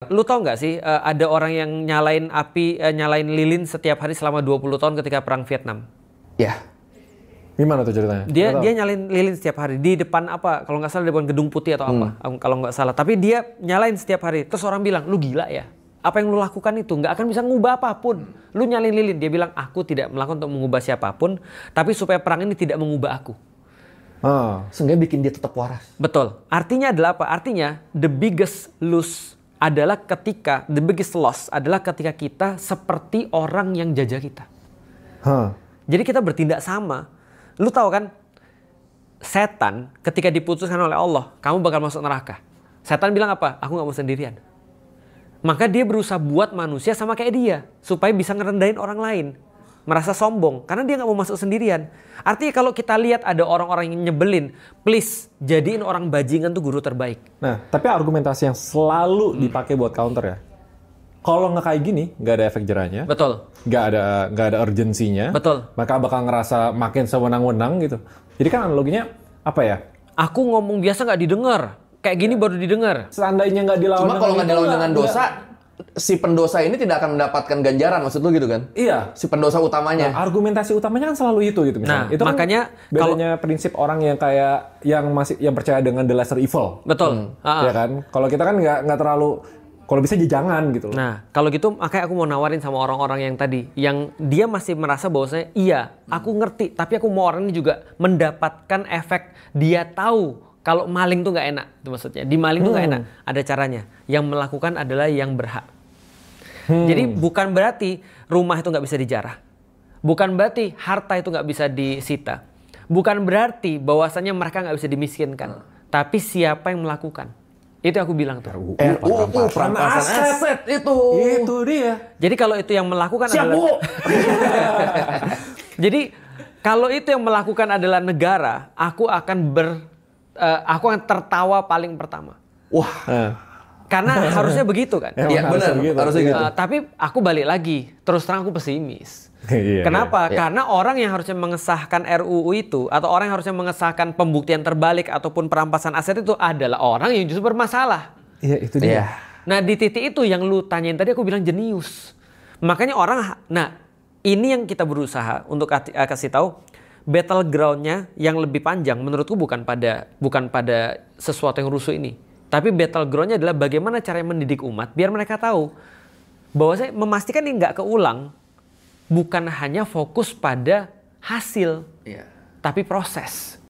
Lu tau nggak sih ada orang yang nyalain api, nyalain lilin setiap hari selama 20 tahun ketika perang Vietnam? Ya. Gimana tuh ceritanya? Dia nyalain lilin setiap hari di depan apa? Kalau nggak salah di depan Gedung Putih atau apa? Kalau nggak salah. Tapi dia nyalain setiap hari. Terus orang bilang, lu gila ya? Apa yang lu lakukan itu nggak akan bisa ngubah apapun. Lu nyalain lilin. Dia bilang, aku tidak melakukan untuk mengubah siapapun, tapi supaya perang ini tidak mengubah aku. Sehingga bikin dia tetap waras. Betul. Artinya adalah apa? Artinya the biggest loss adalah ketika kita seperti orang yang jajah kita. Jadi kita bertindak sama. Lu tahu kan, setan ketika diputuskan oleh Allah, kamu bakal masuk neraka. Setan bilang apa? Aku nggak mau sendirian. Maka dia berusaha buat manusia sama kayak dia, supaya bisa ngerendahin orang lain. Merasa sombong, karena dia nggak mau masuk sendirian. Artinya kalau kita lihat ada orang-orang yang nyebelin, please, jadiin orang bajingan tuh guru terbaik. Nah, tapi argumentasi yang selalu dipakai buat counter ya, kalau nggak kayak gini, nggak ada efek jerahnya. Betul. Nggak ada urgensinya. Betul. Maka bakal ngerasa makin sewenang-wenang gitu. Jadi kan analoginya apa ya? Aku ngomong biasa nggak didengar. Kayak gini baru didengar. Seandainya nggak dilawan. Cuma kalau nggak dilawan dengan dosa, si pendosa ini tidak akan mendapatkan ganjaran, maksud lu gitu kan? Iya. Si pendosa utamanya. Nah, argumentasi utamanya kan selalu itu gitu misalnya. Nah, itu makanya kan bedanya prinsip orang yang kayak yang percaya dengan the lesser evil. Betul. Ya kan? Kalau kita kan nggak terlalu, kalau bisa jangan gitu. Nah, kalau gitu makanya aku mau nawarin sama orang-orang yang tadi, yang dia masih merasa bahwasanya iya, aku ngerti, tapi aku mau orang ini juga mendapatkan efek dia tahu kalau maling tuh nggak enak, itu maksudnya. Di maling tuh nggak enak, ada caranya. Yang melakukan adalah yang berhak. Jadi bukan berarti rumah itu nggak bisa dijarah, bukan berarti harta itu nggak bisa disita, bukan berarti bahwasanya mereka nggak bisa dimiskinkan, tapi siapa yang melakukan. Itu aku bilang tuh. Perampasan aset itu. Itu dia. Jadi kalau itu yang melakukan Jadi kalau itu yang melakukan adalah negara, aku akan tertawa paling pertama. Wah. Karena harusnya begitu kan. Iya benar, harusnya gitu. Tapi aku balik lagi, terus terang aku pesimis. Iya, Kenapa? iya. Karena orang yang harusnya mengesahkan RUU itu, atau orang yang harusnya mengesahkan pembuktian terbalik ataupun perampasan aset itu adalah orang yang justru bermasalah. Iya, itu dia. Nah, di titik itu yang lu tanyain tadi aku bilang jenius. Makanya orang, nah ini yang kita berusaha untuk kasih tahu, battleground-nya yang lebih panjang menurutku bukan pada sesuatu yang rusuh ini. Tapi battleground-nya adalah bagaimana cara mendidik umat biar mereka tahu bahwa saya memastikan ini nggak keulang. Bukan hanya fokus pada hasil, tapi proses.